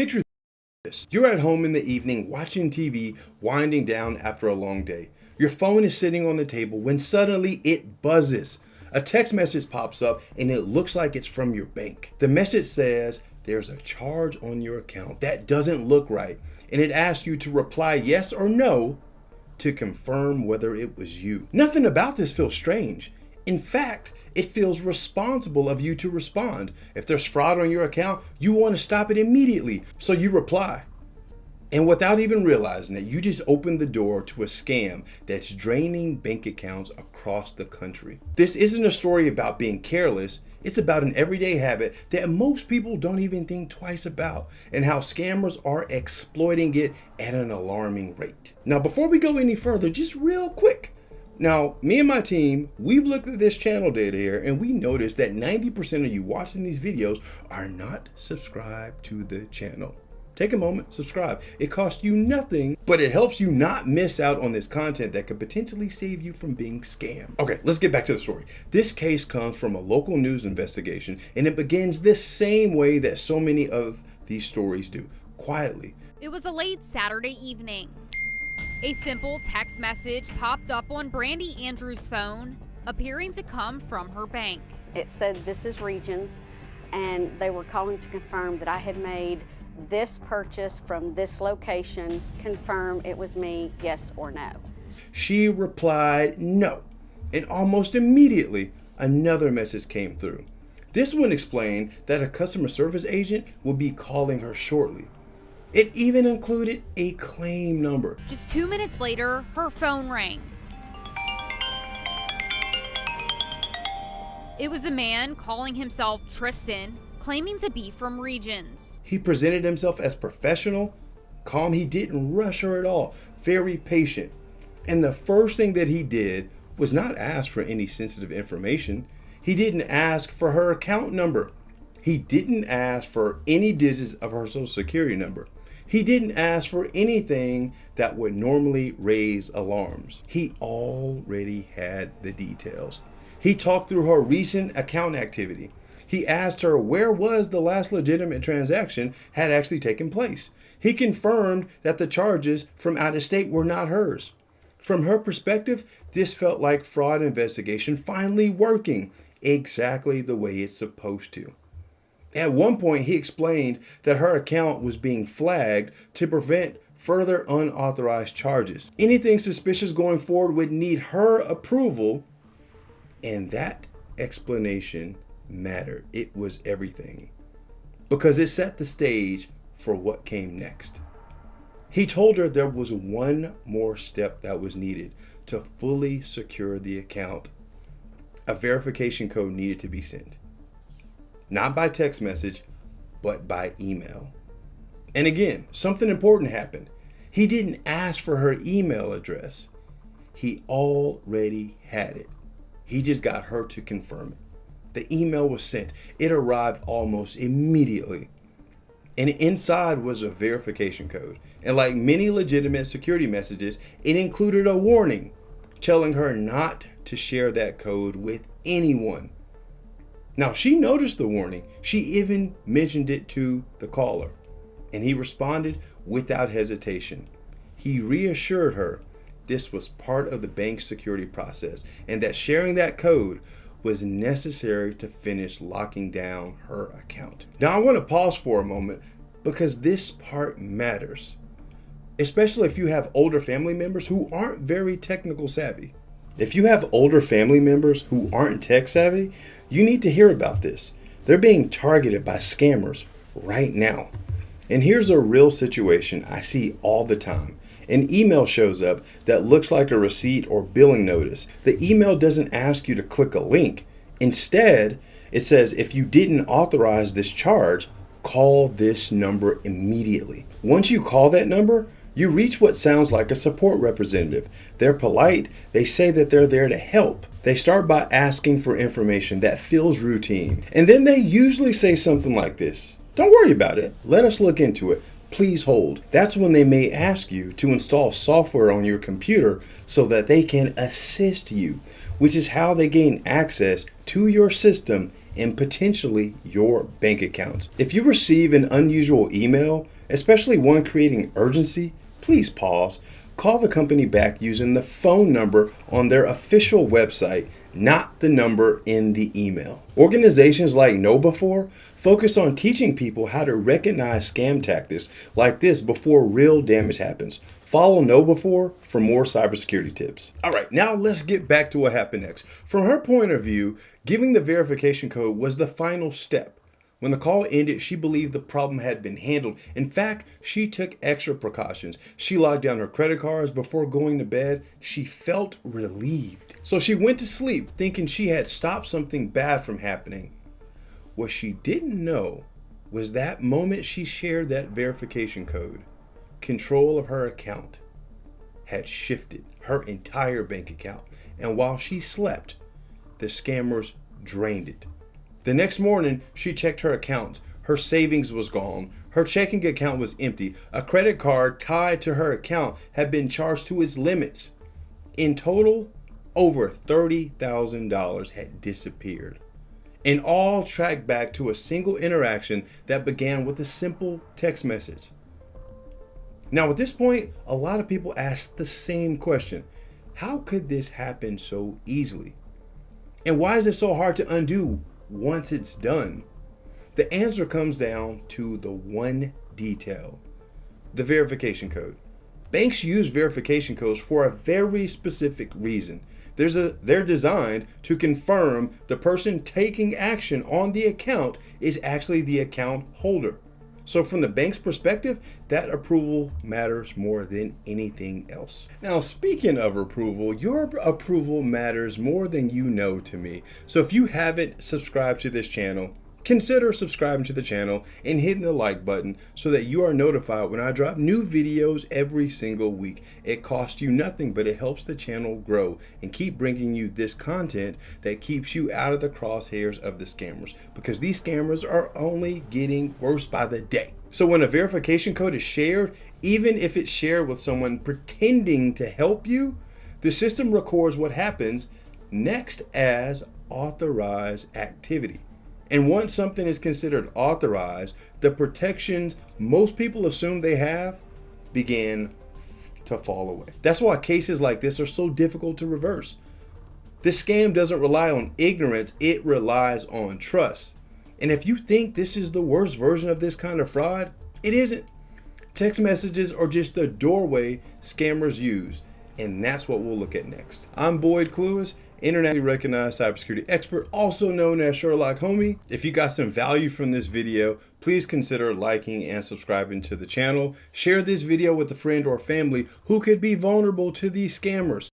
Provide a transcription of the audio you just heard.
Picture this. You're at home in the evening watching TV, winding down after a long day. Your phone is sitting on the table when suddenly it buzzes. A text message pops up and it looks like it's from your bank. The message says there's a charge on your account that doesn't look right, and it asks you to reply yes or no to confirm whether it was you. Nothing about this feels strange. In fact, it feels responsible of you to respond. If there's fraud on your account, you want to stop it immediately. So you reply. And without even realizing it, you just opened the door to a scam that's draining bank accounts across the country. This isn't a story about being careless. It's about an everyday habit that most people don't even think twice about, and how scammers are exploiting it at an alarming rate. Now, before we go any further, just real quick. Now, me and my team, we've looked at this channel data here, and we noticed that 90% of you watching these videos are not subscribed to the channel. Take a moment, subscribe. It costs you nothing, but it helps you not miss out on this content that could potentially save you from being scammed. Okay, let's get back to the story. This case comes from a local news investigation, and it begins the same way that so many of these stories do, quietly. It was a late Saturday evening. A simple text message popped up on Brandy Andrews' phone, appearing to come from her bank. It said, "This is Regions," and they were calling to confirm that I had made this purchase from this location. Confirm it was me, yes or no. She replied no, and almost immediately another message came through. This one explained that a customer service agent would be calling her shortly. It even included a claim number. Just 2 minutes later, her phone rang. It was a man calling himself Tristan, claiming to be from Regions. He presented himself as professional, calm. He didn't rush her at all, very patient. And the first thing that he did was not ask for any sensitive information. He didn't ask for her account number. He didn't ask for any digits of her social security number. He didn't ask for anything that would normally raise alarms. He already had the details. He talked through her recent account activity. He asked her where was the last legitimate transaction had actually taken place. He confirmed that the charges from out of state were not hers. From her perspective, this felt like fraud investigation finally working exactly the way it's supposed to. At one point, he explained that her account was being flagged to prevent further unauthorized charges. Anything suspicious going forward would need her approval, and that explanation mattered. It was everything, because it set the stage for what came next. He told her there was one more step that was needed to fully secure the account. A verification code needed to be sent. Not by text message, but by email. And again, something important happened. He didn't ask for her email address. He already had it. He just got her to confirm it. The email was sent. It arrived almost immediately. And inside was a verification code. And like many legitimate security messages, it included a warning telling her not to share that code with anyone. Now, she noticed the warning. She even mentioned it to the caller, and he responded without hesitation. He reassured her this was part of the bank's security process, and that sharing that code was necessary to finish locking down her account. Now, I want to pause for a moment, because this part matters, especially if you have older family members who aren't very technical savvy. If you have older family members who aren't tech savvy, you need to hear about this. They're being targeted by scammers right now. And here's a real situation I see all the time. An email shows up that looks like a receipt or billing notice. The email doesn't ask you to click a link. Instead, it says if you didn't authorize this charge, call this number immediately. Once you call that number, you reach what sounds like a support representative. They're polite. They say that they're there to help. They start by asking for information that feels routine. And then they usually say something like this: "Don't worry about it. Let us look into it. Please hold." That's when they may ask you to install software on your computer so that they can assist you, which is how they gain access to your system and potentially your bank accounts. If you receive an unusual email, especially one creating urgency, please pause. Call the company back using the phone number on their official website, not the number in the email. Organizations like KnowBe4 focus on teaching people how to recognize scam tactics like this before real damage happens. Follow KnowBe4 for more cybersecurity tips. All right, now let's get back to what happened next. From her point of view, giving the verification code was the final step. When the call ended, she believed the problem had been handled. In fact, she took extra precautions. She locked down her credit cards before going to bed. She felt relieved. So she went to sleep thinking she had stopped something bad from happening. What she didn't know was that moment she shared that verification code, control of her account had shifted, her entire bank account. And while she slept, the scammers drained it. The next morning, she checked her accounts. Her savings was gone. Her checking account was empty. A credit card tied to her account had been charged to its limits. In total, over $30,000 had disappeared. And all tracked back to a single interaction that began with a simple text message. Now, at this point, a lot of people ask the same question. How could this happen so easily? And why is it so hard to undo once it's done? The answer comes down to the one detail: the verification code. Banks use verification codes for a very specific reason. They're designed to confirm the person taking action on the account is actually the account holder. So from the bank's perspective, that approval matters more than anything else. Now, speaking of approval, your approval matters more than you know to me. So if you haven't subscribed to this channel, consider subscribing to the channel and hitting the like button so that you are notified when I drop new videos every single week. It costs you nothing, but it helps the channel grow and keep bringing you this content that keeps you out of the crosshairs of the scammers, because these scammers are only getting worse by the day. So when a verification code is shared, even if it's shared with someone pretending to help you, the system records what happens next as authorized activity. And once something is considered authorized, the protections most people assume they have begin to fall away. That's why cases like this are so difficult to reverse. This scam doesn't rely on ignorance, it relies on trust. And if you think this is the worst version of this kind of fraud, it isn't. Text messages are just the doorway scammers use, and that's what we'll look at next. I'm Boyd Cluess, internationally recognized cybersecurity expert, also known as Sherlock Homie. If you got some value from this video, please consider liking and subscribing to the channel. Share this video with a friend or family who could be vulnerable to these scammers.